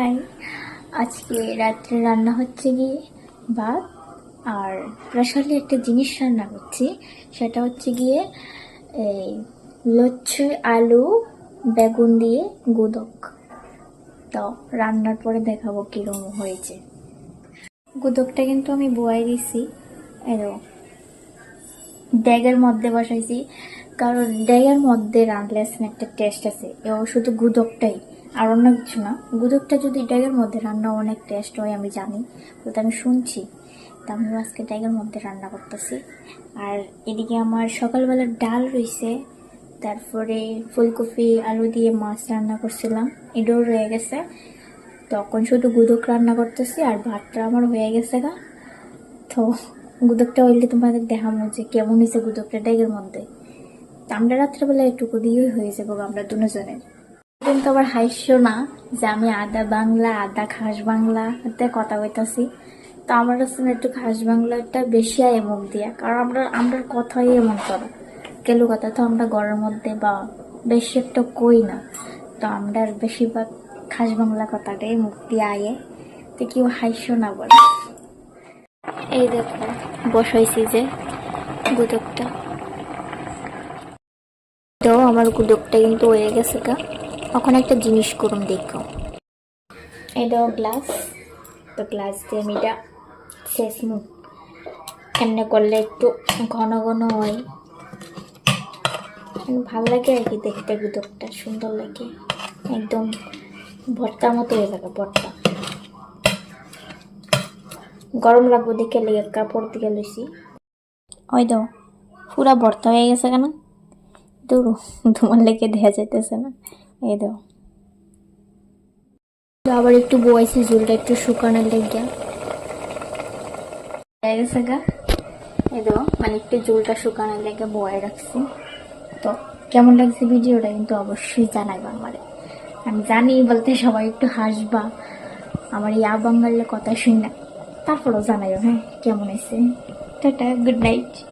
High, আজকে রাত্রে রান্না হচ্ছে গিয়ে ভাত আর স্পেশালি একটা জিনিস রান্না করছি। সেটা হচ্ছে গিয়ে এই লচ্ছই আলু বেগুন দিয়ে গুদক। তো রান্নার পরে দেখাবো কিরকম হয়েছে। গুদকটা কিন্তু আমি বয়াই দিছি, এরকম ড্যাগের মধ্যে বসাইছি, কারণ ড্যাগের মধ্যে রাঁধলে একটা টেস্ট আছে। এও শুধু গুদকটাই, আর অন্য কিছু না। গুদকটা যদি ড্যাগের মধ্যে রান্না অনেক টেস্ট হয় আমি জানি, বলতে আমি শুনছি। তা আমি আজকে ড্যাগের মধ্যে রান্না করতেছি। আর এদিকে আমার সকালবেলার ডাল রয়েছে, তারপরে ফুলকপি আলু দিয়ে মাছ রান্না করছিলাম, এটাও রয়ে গেছে। তখন শুধু গুদক রান্না করতেছি আর ভাতটা আমার হয়ে গেছে গা। তো গুদকটা হইলে তোমাদের দেখাবো যে কেমন হয়েছে গুদকটা ড্যাগের মধ্যে। আমরা রাত্রেবেলা একটুকু দিয়েই হয়ে যাবো আমরা দুজনের। কিন্তু আবার হাসছো না যে আমি আদা বাংলা আদা খাস বাংলা কথা বলতেছি। তো আমার কাছে একটু খাস বাংলাটা বেশি আয় মুখ দিয়া, কারণ আমরা কথাই এমন করা কেলো কথা তো আমরা ঘরের মধ্যে বা বেশি একটা কই না। তো আমরা বেশিরভাগ খাস বাংলা কথাটাই মুখ দিয়ে আয়ে, তো কেউ হাসছো না বলে। এই দেখো বসাইছি যে গুদকটা, তো আমার গুদকটা কিন্তু হয়ে গেছে গা। এখন একটা জিনিস করুন দেখো, এটাও গ্লাস। তো গ্লাস দিয়ে আমি এটা শেষ মুখ এমনি করলে একটু ঘন ঘন হয়, ভাল লাগে আর কি দেখতে। গুদকটা সুন্দর লাগে, একদম ভর্তার মতো হয়ে যাবে ভর্তা। গরম লাগবে দেখে লেগে কাপড় দিকে লইছি। ওই তো পুরা ভর্তা হয়ে গেছে কেন, দূর তোমার লেগে দেখা যাইতেছে না। এই দাও আবার একটু বয়েছি, ঝুলটা একটু শুকানোর লেগে হয়ে গেছে গা। এই দাও মানে একটু ঝুলটা শুকানোর লেগে বয়ে রাখছি। তো কেমন লাগছে ভিডিওটা কিন্তু অবশ্যই জানাইবা আমারে। আমি জানি বলতে সবাই একটু হাসবা আমার এই বাঙালির কথা শুনে, তারপরেও জানাইও হ্যাঁ কেমন হয়েছে। Tata, good night.